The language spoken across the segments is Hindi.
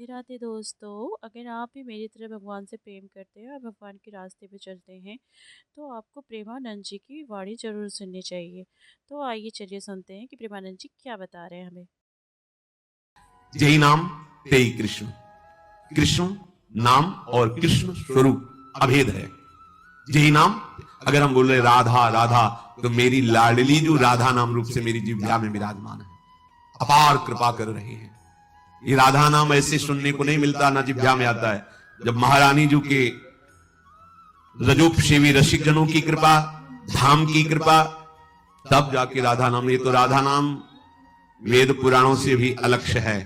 राधे राधे दोस्तों। अगर आप भी मेरी तरह भगवान से प्रेम करते हैं और भगवान के रास्ते पे चलते हैं तो आपको प्रेमानंद जी की वाणी ज़रूर सुननी चाहिए। तो आइए चलिए सुनते हैं कि प्रेमानंद जी क्या बता रहे हैं हमें। जय नाम तेई कृष्ण। कृष्ण नाम और कृष्ण स्वरूप अभेद है। जय नाम, अगर हम बोल रहे राधा राधा, तो मेरी लाडली जो राधा नाम रूप से मेरी जिह्वा में विराजमान है, अपार कृपा कर रहे हैं। ये राधा नाम ऐसे सुनने को नहीं मिलता, ना जिह्वा में आता है। जब महारानी जी के रजोपसेवी रसिक जनों की कृपा, धाम की कृपा, तब जाके राधा नाम। ये तो राधा नाम वेद पुराणों से भी अलग है।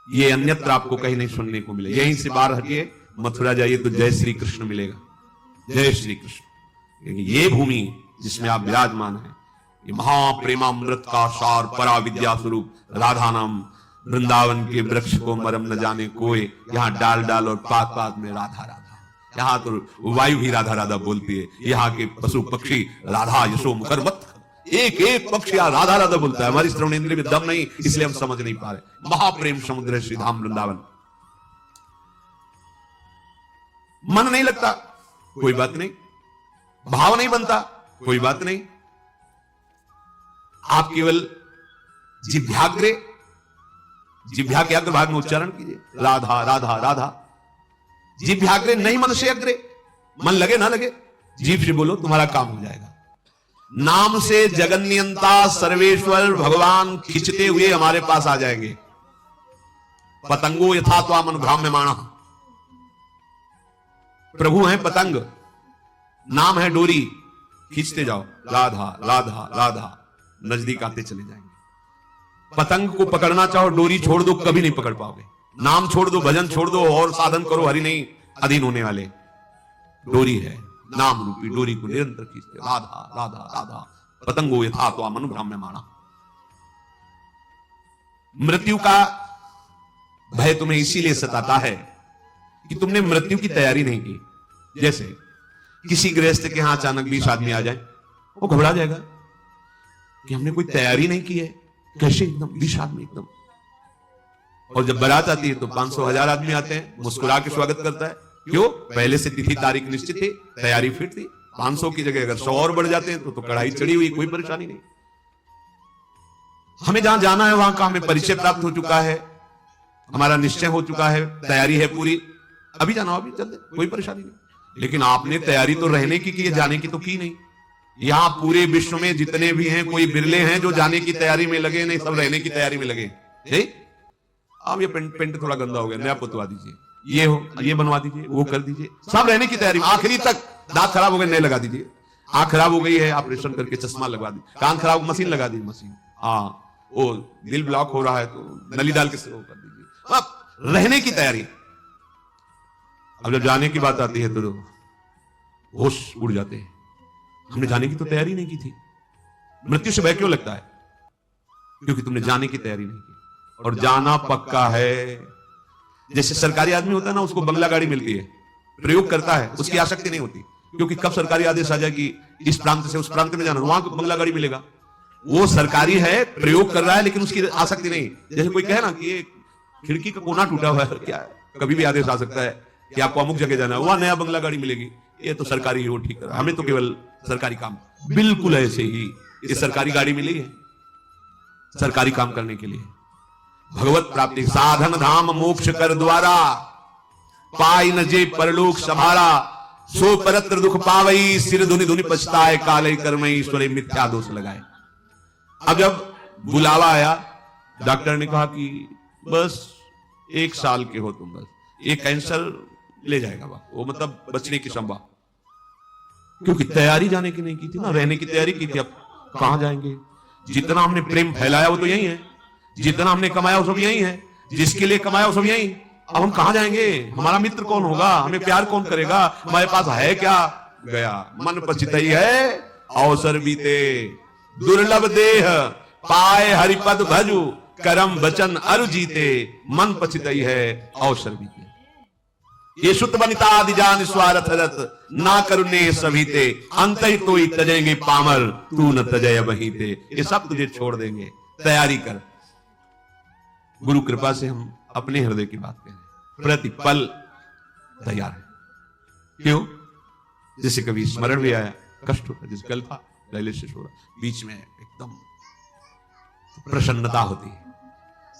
ये अन्यत्र आपको कहीं नहीं सुनने को मिले। यहीं से बाहर हटिए, मथुरा जाइए तो जय श्री कृष्ण मिलेगा, जय श्री कृष्ण। क्योंकि ये भूमि जिसमें आप विराजमान हैं, ये महाप्रेमामृत का सार परा विद्या स्वरूप राधा नाम। वृंदावन के वृक्ष को मरम न जाने कोई, यहाँ डाल डाल और पात पात में राधा राधा। यहाँ तो वायु भी राधा राधा बोलती है, यहाँ के पशु पक्षी राधा यशो मुखर मत, एक एक पक्ष या राधा राधा बोलता है। हमारी श्रवण इंद्रिय में दम नहीं, इसलिए हम समझ नहीं पा रहे। महाप्रेम समुद्र है श्री धाम वृंदावन। मन नहीं लगता, कोई बात नहीं। भाव नहीं बनता, कोई बात नहीं। आप केवल जिह्वाग्रे, जिह्वा के अग्र भाग में उच्चारण कीजिए राधा राधा राधा। जिह्वाग्रे नहीं, मन से अग्रे। मन लगे ना लगे, जीभ से बोलो, तुम्हारा काम हो जाएगा। नाम से जगन्यंता सर्वेश्वर भगवान खिंचते हुए हमारे पास आ जाएंगे। पतंगो यथा त्वाम अनुभ्राम्यमाणः। प्रभु हैं पतंग, नाम है डोरी, खींचते जाओ राधा राधा राधा, नजदीक आते चले जाएंगे। पतंग को पकड़ना चाहो, डोरी छोड़ दो, कभी नहीं पकड़ पाओगे। नाम छोड़ दो, भजन छोड़ दो और साधन करो, हरि नहीं अधीन होने वाले। डोरी है, नाम रूपी डोरी को निरंतर खींचते राधा राधा राधा। पतंगो यथा त्वाम अनुभ्राम्यमाणः। मृत्यु का भय तुम्हें इसीलिए सताता है कि तुमने मृत्यु की तैयारी नहीं की। जैसे किसी गृहस्थ के यहां अचानक 20 आदमी आ जाए, वो घबरा जाएगा कि हमने कोई तैयारी नहीं की है, कैसे एकदम 20 आदमी एकदम। और जब बारात आती है तो 500-1000 आदमी आते हैं, मुस्कुरा के स्वागत करता है। क्यों? पहले से तिथि तारीख निश्चित थी, तैयारी फिट थी। 500 की जगह अगर 100 और बढ़ जाते हैं तो कढ़ाई चढ़ी हुई, कोई परेशानी नहीं। हमें जहां जाना है वहां का हमें परिचय प्राप्त हो चुका है, हमारा निश्चय हो चुका है, तैयारी है पूरी। अभी जाना, अभी चल दे, कोई परेशानी नहीं। लेकिन आपने तैयारी तो रहने की है, जाने की तो की नहीं। यहां पूरे विश्व में जितने भी हैं, कोई बिरले हैं जो जाने की तैयारी में लगे, नहीं सब रहने की तैयारी में लगे। अब ये पेंट थोड़ा गंदा हो गया, नया पुतवा दीजिए, ये हो ये बनवा दीजिए, वो कर दीजिए, सब रहने की तैयारी। आखिरी तक दांत खराब हो गए, नए लगा दीजिए। आंख खराब हो गई है, ऑपरेशन करके चश्मा लगवा दी। कान खराब, मशीन लगा दी, मशीन। हाँ, वो दिल ब्लॉक हो रहा है तो नली डाल के वो कर दीजिए। अब रहने की तैयारी। अब जब जाने की बात आती है तो होश उड़ जाते हैं। हमने जाने की तो तैयारी नहीं की थी। मृत्यु से भय क्यों लगता है? क्योंकि तुमने जाने की तैयारी नहीं की। और जाना पक्का है। जैसे सरकारी आदमी होता है ना, उसको बंगला गाड़ी मिलती है, प्रयोग करता है, उसकी आसक्ति नहीं होती। क्योंकि कब सरकारी आदेश आ जाए कि इस प्रांत से उस प्रांत में जाना, वहां बंगला गाड़ी मिलेगा। वो सरकारी है, प्रयोग कर रहा है, लेकिन उसकी आसक्ति नहीं। जैसे कोई कहे ना कि ये खिड़की का कोना टूटा हुआ है, क्या है? कभी भी आदेश आ सकता है कि आपको अमुक जगह जाना है, वहां नया बंगला गाड़ी मिलेगी। ये तो सरकारी है, वो ठीक कर रहा है, हमें तो केवल सरकारी काम। बिल्कुल ऐसे ही ये सरकारी गाड़ी मिली है सरकारी काम करने के लिए। भगवत प्राप्ति साधन धाम मोक्ष कर द्वारा, पाई न जे परलोक सभारा। सो परत्र दुख पावई, सिर धुनि धुनि पछताए, काले कर्मई ईश्वरे मिथ्या दोष लगाए। अब जब बुलावा आया, डॉक्टर ने कहा कि बस 1 साल के हो तुम, बस ये कैंसर ले जाएगा वो, मतलब बचने की संभावना। क्योंकि तैयारी जाने की नहीं की थी ना, रहने की तैयारी की थी। अब कहां जाएंगे? जितना हमने प्रेम फैलाया वो तो यही है, जितना हमने कमाया वो सब यही है, जिसके लिए कमाया वो सब यही। अब हम कहां जाएंगे? हमारा मित्र कौन होगा? हमें प्यार कौन करेगा? हमारे पास है क्या? गया। मन पछितई है अवसर बीते, दुर्लभ देह पाए हरिपद भजु, करम वचन अरु जीते। मन पछितई है अवसर बीते। ये सुत बनिता आदि जान स्वार्थ रत, ना करुणे सभीते। अंत ही तो ही तजेंगे पामर, तू न तजय वहीते। ये सब तुझे छोड़ देंगे, तैयारी कर। गुरु कृपा से हम अपने हृदय की बात कह रहे हैं, प्रतिपल तैयार है। क्यों? जैसे कभी स्मरण भी आया, कष्ट होता, जैसे कल था डायलिसिस हो रहा, बीच में एकदम प्रसन्नता होती है,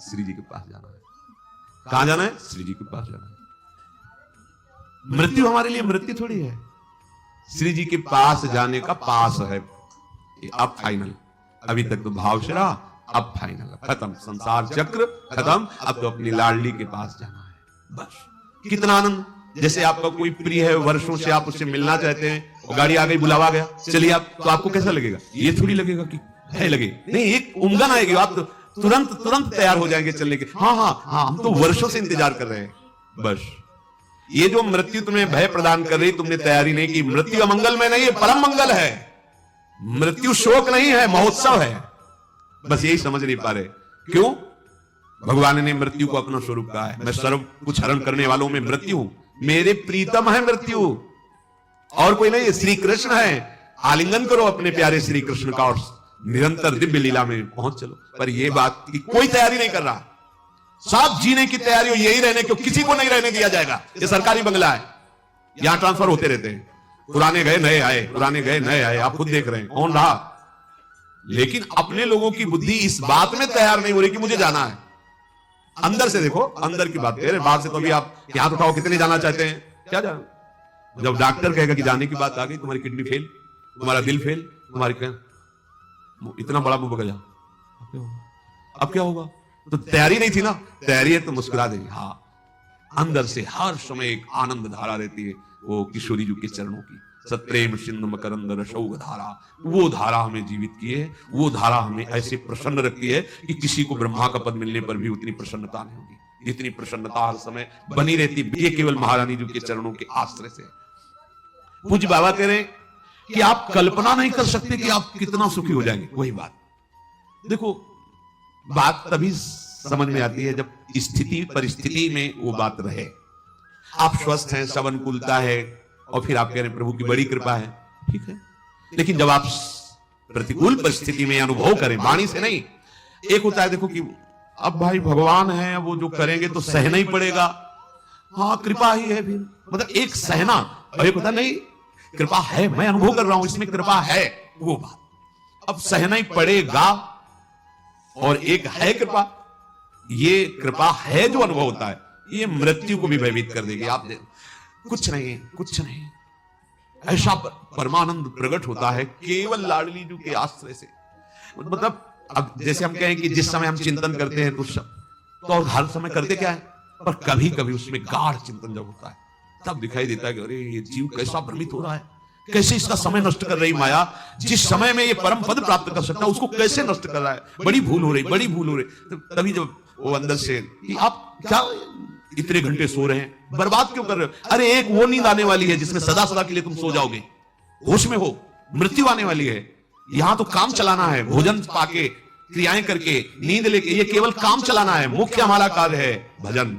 श्री जी के पास जाना है। कहां जाना है? श्री जी के पास जाना है। मृत्यु हमारे लिए मृत्यु थोड़ी है, श्री जी के पास जाने का पास है। अब फाइनल, अभी तक तो भाव से रहा, अब फाइनल, खत्म, संसार चक्र खत्म, अब तो अपनी लाडली के पास जाना है बस। कितना आनंद! जैसे आपका कोई प्रिय है, वर्षों से आप उससे मिलना चाहते हैं, और गाड़ी आ गई, बुलावा गया, चलिए आप, तो आपको कैसा लगेगा? ये थोड़ी लगेगा कि है लगे, नहीं, एक उमगन आएगी, आप तो तुरंत तैयार हो जाएंगे चलने के। हाँ हाँ हाँ, हम तो वर्षों से इंतजार कर रहे हैं बस। ये जो मृत्यु तुम्हें भय प्रदान कर रही, तुमने तैयारी नहीं की। मृत्यु अमंगल में नहीं है, परम मंगल है। मृत्यु शोक नहीं है, महोत्सव है। बस यही समझ नहीं पा रहे। क्यों? भगवान ने मृत्यु को अपना स्वरूप कहा है। मैं सर्व कुछ हरण करने वालों में मृत्यु हूं, मेरे प्रीतम है मृत्यु, और कोई नहीं, श्री कृष्ण है। आलिंगन करो अपने प्यारे श्री कृष्ण का और निरंतर दिव्य लीला में पहुंच चलो। पर यह बात की कोई तैयारी नहीं कर रहा। सब जीने की तैयारी हो, यही रहने क्यों, किसी को नहीं रहने दिया जाएगा। ये सरकारी बंगला है, यहां ट्रांसफर होते रहते हैं, पुराने गए नए आए, पुराने गए नए आए, आप खुद देख रहे हैं कौन रहा। लेकिन अपने लोगों की बुद्धि इस बात में तैयार नहीं हो रही कि मुझे जाना है। अंदर से देखो, अंदर की बात कह रहे, बाहर से तो अभी आप हाथ उठाओ, कितने जाना चाहते हैं? क्या जाना? जब डॉक्टर कहेगा कि जाने की बात आ गई, तुम्हारी किडनी फेल, तुम्हारा दिल फेल, तुम्हारी इतना बड़ा मुंह बगल, अब क्या होगा? तो तैयारी नहीं थी ना, तैयारी है तो मुस्कुरा देंगे। हाँ, अंदर से हर समय एक आनंद धारा रहती है, वो किशोरी जी के चरणों की, सत्प्रेम सिंधु मकरंद रसौघ धारा, वो धारा हमें जीवित की है। वो धारा हमें ऐसे प्रसन्न रखती है कि किसी को ब्रह्मा का पद मिलने पर भी उतनी प्रसन्नता नहीं होगी, जितनी प्रसन्नता हर समय बनी रहती है। ये केवल महारानी जी के चरणों के आश्रय से। पूज्य बाबा कह रहे हैं कि आप कल्पना नहीं कर सकते कि आप कितना सुखी हो जाएंगे। वही बात देखो, बात तभी समझ में आती है जब स्थिति परिस्थिति में वो बात रहे। आप स्वस्थ हैं, सब अनुकूलता है, और फिर आप कह रहे हैं प्रभु की बड़ी कृपा है, ठीक है। लेकिन जब आप प्रतिकूल परिस्थिति में अनुभव करें, वाणी से नहीं, एक होता है देखो कि अब भाई भगवान है, वो जो करेंगे तो सहना ही पड़ेगा, हाँ कृपा ही है, फिर मतलब एक सहना, और एक होता नहीं कृपा है, मैं अनुभव कर रहा हूं इसमें कृपा है, वो बात। अब सहना ही पड़ेगा, और एक है कृपा। ये कृपा है जो अनुभव होता है, ये मृत्यु को भी भयभीत कर देगी। आप कुछ नहीं, कुछ नहीं, ऐसा परमानंद प्रकट होता है केवल लाडली जी के आश्रय से। मतलब अब जैसे हम कहें कि जिस समय हम चिंतन करते हैं तो हर समय करते क्या है, पर कभी कभी उसमें गाढ़ चिंतन जब होता है तब दिखाई देता है कि अरे ये जीव कैसा भ्रमित हो रहा है, कैसे इसका समय नष्ट कर रही माया, जिस समय में ये परम पद प्राप्त कर सकता है उसको कैसे नष्ट कर रहा है, बड़ी भूल हो रही, बड़ी भूल हो रही। तो तभी जब वो अंदर से कि आप क्या इतने घंटे सो रहे हैं, बर्बाद क्यों कर रहे हो? अरे एक वो नींद आने वाली है जिसमें सदा सदा के लिए तुम सो जाओगे, होश में हो, मृत्यु आने वाली है। यहां तो काम चलाना है, भोजन पाके, क्रियाएं करके, नींद लेके, ये केवल काम चलाना है। मुख्य हमारा कार्य है भजन,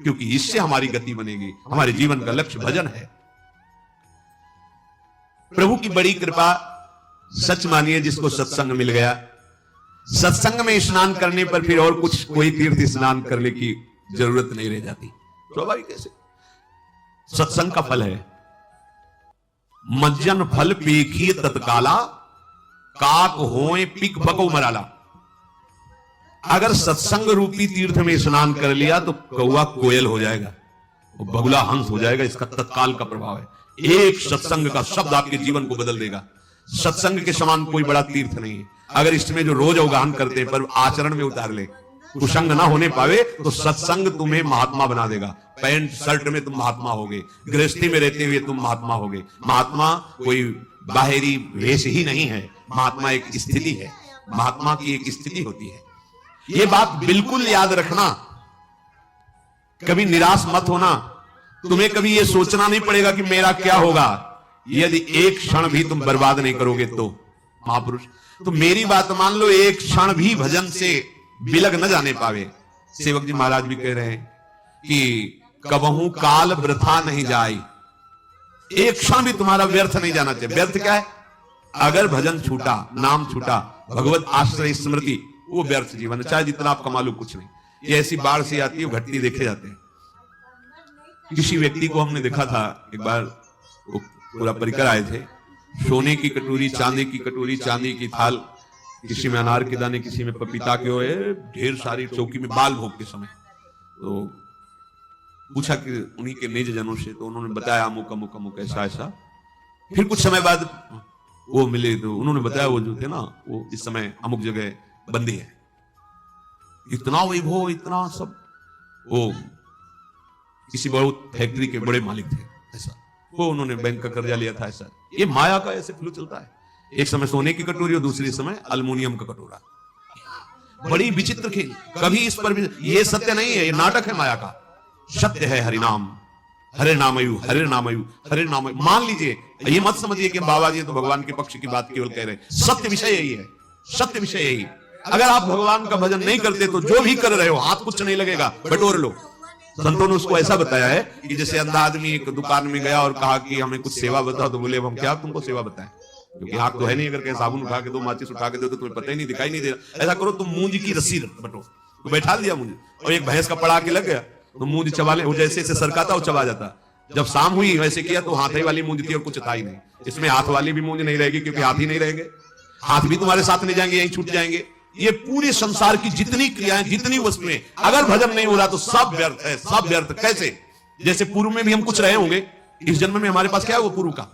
क्योंकि इससे हमारी गति बनेगी। हमारे जीवन का लक्ष्य भजन है। प्रभु की बड़ी कृपा, सच मानिए जिसको सत्संग मिल गया, सत्संग में स्नान करने पर फिर और कुछ कोई तीर्थ स्नान करने की जरूरत नहीं रह जाती। स्वाभाविक कैसे? सत्संग का फल है, मज्जन फल पेखिए तत्काला, काक होए पिक बको मराला। अगर सत्संग रूपी तीर्थ में स्नान कर लिया तो कौवा कोयल हो जाएगा, बगुला हंस हो जाएगा। इसका तत्काल का प्रभाव है। एक सत्संग का शब्द आपके जीवन को बदल देगा। सत्संग के समान कोई बड़ा तीर्थ नहीं है। अगर इसमें जो रोज अवगाहन करते हैं पर आचरण में उतार ले, कुसंग ना होने पावे, तो सत्संग तुम्हें महात्मा बना देगा। पैंट शर्ट में तुम महात्मा होगे, गृहस्थी में रहते हुए तुम महात्मा होगे। महात्मा कोई बाहरी वेश ही नहीं है, महात्मा एक स्थिति है, महात्मा की एक स्थिति होती है। ये बात बिल्कुल याद रखना, कभी निराश मत होना। तुम्हें कभी ये सोचना नहीं पड़ेगा कि मेरा क्या होगा, यदि एक क्षण भी तुम बर्बाद नहीं करोगे तो। महापुरुष तो मेरी बात मान लो, एक क्षण भी भजन से बिलग न जाने पावे। सेवक जी महाराज भी कह रहे हैं कि कबहू काल वृथा नहीं जाए, एक क्षण भी तुम्हारा व्यर्थ नहीं जाना चाहिए। व्यर्थ क्या है? अगर भजन छूटा, नाम छूटा, भगवत आश्रय स्मृति, वो व्यर्थ जीवन, चाहे जितना आप कमा लो कुछ नहीं। ये ऐसी बाढ़ सी आती है, वो घटती देखे जाते हैं। किसी व्यक्ति को हमने देखा था एक बार, वो पूरा परिकर आए थे, सोने की कटोरी, चांदी की कटोरी, चांदी की थाल, किसी में अनार के दाने, किसी में पपीता के हुए, ढेर सारी चौकी में बाल भोग के समय। तो पूछा कि उन्हीं के निज जनों से, तो उन्होंने बताया अमुक अमुक अमुक ऐसा ऐसा। फिर कुछ समय बाद वो मिले तो उन्होंने बताया वो जो थे ना, वो इस समय अमुक जगह बंदी है। इतना वैभव, इतना सब, वो किसी बहुत फैक्ट्री के बड़े मालिक थे ऐसा, वो उन्होंने बैंक का कर्जा लिया था ऐसा। ये माया का ऐसे फ्लो चलता है, एक समय सोने की कटोरी और दूसरे समय अल्युमिनियम का कटोरा। बड़ी विचित्र खेल। कभी इस पर भी, ये सत्य नहीं है, ये नाटक है माया का। सत्य है हरिनाम, हरे नामयु, हरे नामयु, हरे नामयु। मान लीजिए, ये मत समझिए कि बाबा जी तो भगवान के पक्ष की बात केवल कह रहे हैं। सत्य विषय यही है, सत्य विषय यही। अगर आप भगवान का भजन नहीं करते तो जो भी कर रहे हो हाथ कुछ नहीं लगेगा, बटोर लो। संतों ने उसको ऐसा बताया है कि जैसे अंधा आदमी एक दुकान में गया और कहा कि हमें कुछ सेवा बताओ, तो बोले हम क्या तुमको सेवा बताएं, क्योंकि हाथ तो है नहीं। अगर कहीं साबुन उठा के दो, माचिस उठा के दो, तो तुम्हें पता ही नहीं, दिखाई नहीं दे रहा। ऐसा करो, तुम मूंज की रस्सी बटो। तो बैठा दिया मुझे, और एक भैंस का पड़ा के लग गया, तो मूंज चबा ले, वो जैसे जैसे सरकाता वो चबा जाता। जब शाम हुई वैसे किया तो हाथ वाली मूंज थी और कुछ था ही नहीं। इसमें हाथ वाली भी मूंज नहीं रहेगी, क्योंकि हाथ ही नहीं रहेंगे, हाथ भी तुम्हारे साथ नहीं जाएंगे, यहीं छूट जाएंगे। ये पूरे संसार की जितनी क्रियाएं, जितनी वस्तुएं, अगर भजन नहीं हो रहा तो सब व्यर्थ है, सब व्यर्थ। कैसे? जैसे पूर्व में भी हम कुछ रहे होंगे, इस जन्म में हमारे पास क्या है वो पूर्व का?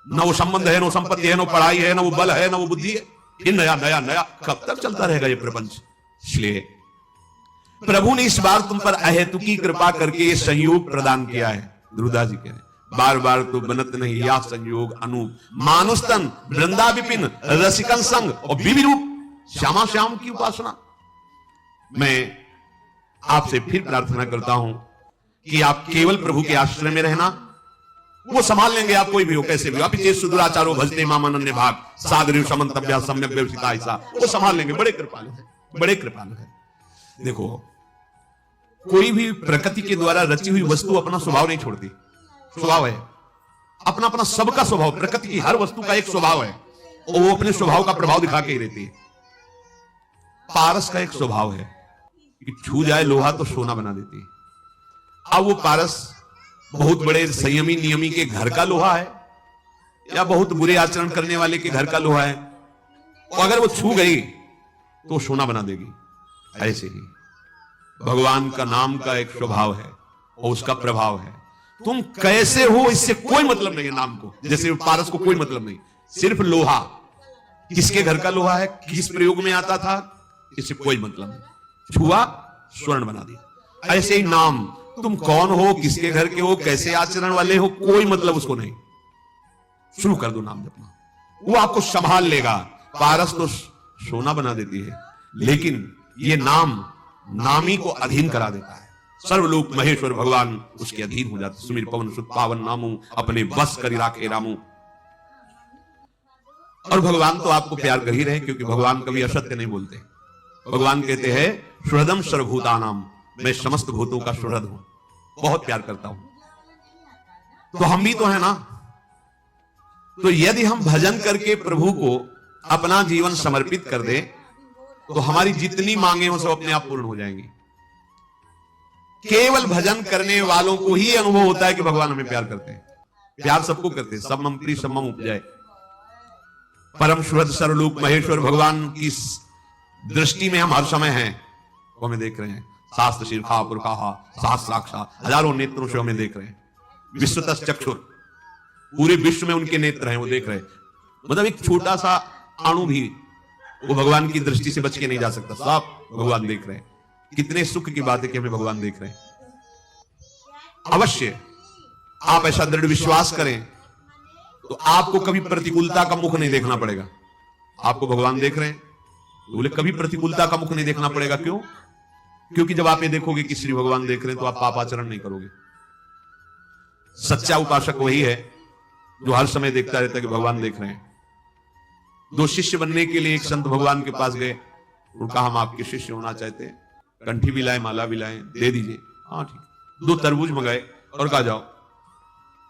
ना वो संबंध है, ना संपत्ति है, ना पढ़ाई है, ना वो बल है, ना वो बुद्धि है। ये नया नया नया कब तक चलता रहेगा ये प्रपंच? इसलिए प्रभु ने इस बार तुम पर अहेतुकी कृपा करके ये संयोग प्रदान किया है। ध्रुवदास जी कह रहे हैं, बार बार तो बनत नहीं या संयोग अनूप, मानुस्तन वृंदा विपिन रसिकन संग और विवि रूप श्यामा श्याम की उपासना। मैं आपसे फिर प्रार्थना करता हूं कि आप केवल प्रभु के आश्रय में रहना, वो संभाल लेंगे। आप कोई भी हो, कैसे भी हो, आप सुदुराचारो भजते मामानन्य भाग सादरी समन्तव्या सम्यक व्यवस्थिता, ऐसा वो संभाल लेंगे। बड़े कृपालु है, बड़े कृपालु है। देखो, कोई भी प्रकृति के द्वारा रची हुई वस्तु अपना स्वभाव नहीं छोड़ती। स्वभाव है अपना अपना, सबका स्वभाव, प्रकृति की हर वस्तु का एक स्वभाव है, और वो अपने स्वभाव का प्रभाव दिखा के ही रहती है। पारस का एक स्वभाव है कि छू जाए लोहा तो सोना बना देती है। अब वो पारस बहुत बड़े संयमी नियमी के घर का लोहा है, या बहुत बुरे आचरण करने वाले के घर का लोहा है, और अगर वो छू गई तो सोना बना देगी। ऐसे ही भगवान का नाम का एक स्वभाव है और उसका प्रभाव है। तुम कैसे हो इससे कोई मतलब नहीं है नाम को, जैसे पारस को कोई मतलब नहीं। सिर्फ लोहा, किसके घर का लोहा है, किस प्रयोग में आता था, इससे कोई मतलब नहीं। छुआ, स्वर्ण बना दिया। ऐसे ही नाम, तुम कौन हो, किसके घर के हो, कैसे आचरण वाले हो, कोई मतलब उसको नहीं। शुरू कर दो नाम जपना, वो आपको संभाल लेगा। पारस तो सोना बना देती है, लेकिन ये नाम नामी को अधीन करा देता है। सर्वलोक महेश्वर भगवान उसके अधीन हो जाते। सुमिर पवन सुत पावन नामू, अपने बस करी राखे रामू। और भगवान तो आपको प्यार कर ही रहे, क्योंकि भगवान कभी असत्य नहीं बोलते। भगवान कहते हैं सुहृदम सर्वभूतानाम, मैं समस्त भूतों का सुहृद हूं, बहुत प्यार करता हूं। तो हम भी तो है ना। तो यदि हम भजन करके प्रभु को अपना जीवन समर्पित कर दे, तो हमारी जितनी मांगे हो सब अपने आप पूर्ण हो जाएंगी। केवल भजन करने वालों को ही अनुभव होता है कि भगवान हमें प्यार करते हैं। प्यार सबको करते हैं, सब मम प्रिय सब मम उपजाए। परम सुहृद सर्वलोक महेश्वर भगवान की दृष्टि में हम हर समय हैं, वो हमें देख रहे हैं। शास्त्र शीर्षा पुरखा सहस्राक्षा, हजारों नेत्रों से हमें देख रहे हैं। विश्वतः चक्षुर, पूरे विश्व में उनके नेत्र हैं, वो देख रहे हैं। मतलब एक छोटा सा अणु भी वो भगवान की दृष्टि से बच के नहीं जा सकता, सब भगवान देख रहे हैं। कितने सुख की बात है कि हमें भगवान देख रहे हैं। अवश्य आप ऐसा दृढ़ विश्वास करें तो आपको कभी प्रतिकूलता का मुख नहीं देखना पड़ेगा। आपको भगवान देख रहे हैं, बोले कभी प्रतिकूलता का मुख नहीं देखना पड़ेगा। क्यों? क्योंकि जब आप ये देखोगे कि श्री भगवान देख रहे हैं तो आप पापाचरण नहीं करोगे। सच्चा उपासक वही है जो हर समय देखता रहता है कि भगवान देख रहे हैं। दो शिष्य बनने के लिए एक संत भगवान के पास गए, उनका हम आपके शिष्य होना चाहते हैं, कंठी भी लाए, माला भी लाए, दे दीजिए। हाँ ठीक। 2 तरबूज मंगाए और कहा जाओ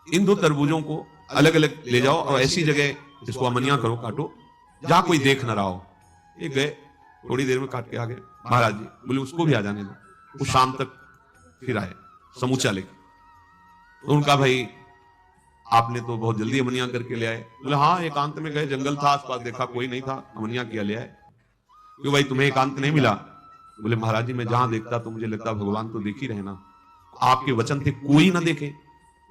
इन 2 तरबूजों को अलग अलग ले जाओ और ऐसी जगह इसको अमनिया करो, काटो, जहां कोई देख ना रहा हो। ये गए, थोड़ी देर में काट के आ गए। महाराज जी बोले उसको भी आ जाने दो। वो शाम तक फिर आए समूचा लेके। तो उनका भाई आपने तो बहुत जल्दी अमनिया करके ले आए। बोले हाँ एकांत में गए, जंगल था आसपास, देखा कोई नहीं था, अमनिया किया ले आए। क्यों भाई तुम्हें एकांत नहीं मिला? बोले महाराज जी मैं जहां देखता तो मुझे लगता भगवान तो देख ही रहे ना, आपके वचन थे कोई ना देखे,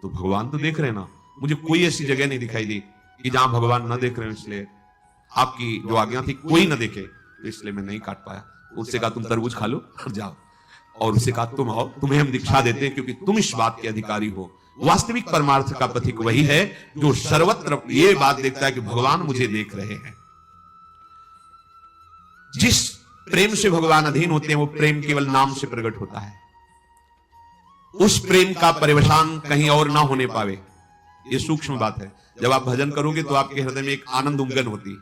तो भगवान तो देख रहे ना, मुझे कोई ऐसी जगह नहीं दिखाई दी कि जहां भगवान ना देख रहे हो, इसलिए आपकी जो आज्ञा थी कोई ना देखे, तो इसलिए मैं नहीं काट पाया। उससे कहा तुम तरबूज खा लो और जाओ, और उससे कहा तुम आओ, तुम्हें हम दीक्षा देते हैं क्योंकि तुम इस बात के अधिकारी हो। वास्तविक परमार्थ का पथिक वही है जो सर्वत्र ये बात देखता है कि भगवान मुझे देख रहे हैं। जिस प्रेम से भगवान अधीन होते हैं वो प्रेम केवल नाम से प्रकट होता है। उस प्रेम का परिवसान कहीं और ना होने पावे, ये सूक्ष्म बात है। जब आप भजन करोगे तो आपके हृदय में एक आनंद उमगन होती है,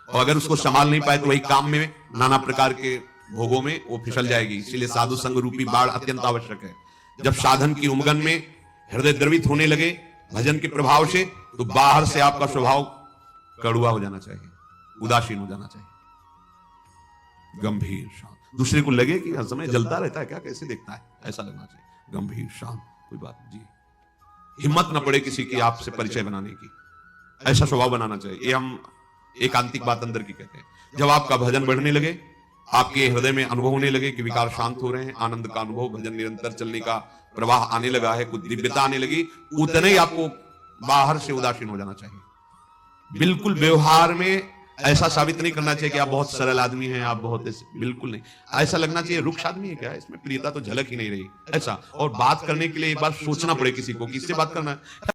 और अगर उसको संभाल नहीं पाए तो वही काम में नाना प्रकार के भोगों में वो फिसल जाएगी। इसीलिए साधु संग रूपी बाढ़ अत्यंत आवश्यक है। जब साधन की उमगन में हृदय द्रवित होने लगे भजन के प्रभाव से, तो बाहर से आपका स्वभाव कड़ुआ हो जाना चाहिए, उदासीन हो जाना चाहिए, गंभीर शांत। दूसरे को लगे कि हर समय जलता रहता है क्या, कैसे देखता है, ऐसा लगना चाहिए, गंभीर शांत, कोई बात जी। हिम्मत न पड़े किसी की आपसे परिचय बनाने की, ऐसा स्वभाव बनाना चाहिए। ये हम एकांतिक बात अंदर की कहते हैं। जब आपका भजन बढ़ने लगे, आपके हृदय में अनुभव होने लगे कि विकार शांत हो रहे हैं, आनंद का अनुभव, भजन निरंतर चलने का प्रवाह आने लगा है, कुछ दिव्यता आने लगी, उतने ही आपको बाहर से उदासीन हो जाना चाहिए। बिल्कुल व्यवहार में ऐसा साबित नहीं करना चाहिए कि आप बहुत सरल आदमी हैं, आप बहुत बिल्कुल नहीं। ऐसा लगना चाहिए रुक्ष आदमी है क्या, इसमें प्रियता तो झलक ही नहीं रही, ऐसा। और बात करने के लिए एक बार सोचना पड़े किसी को, किससे बात करना है।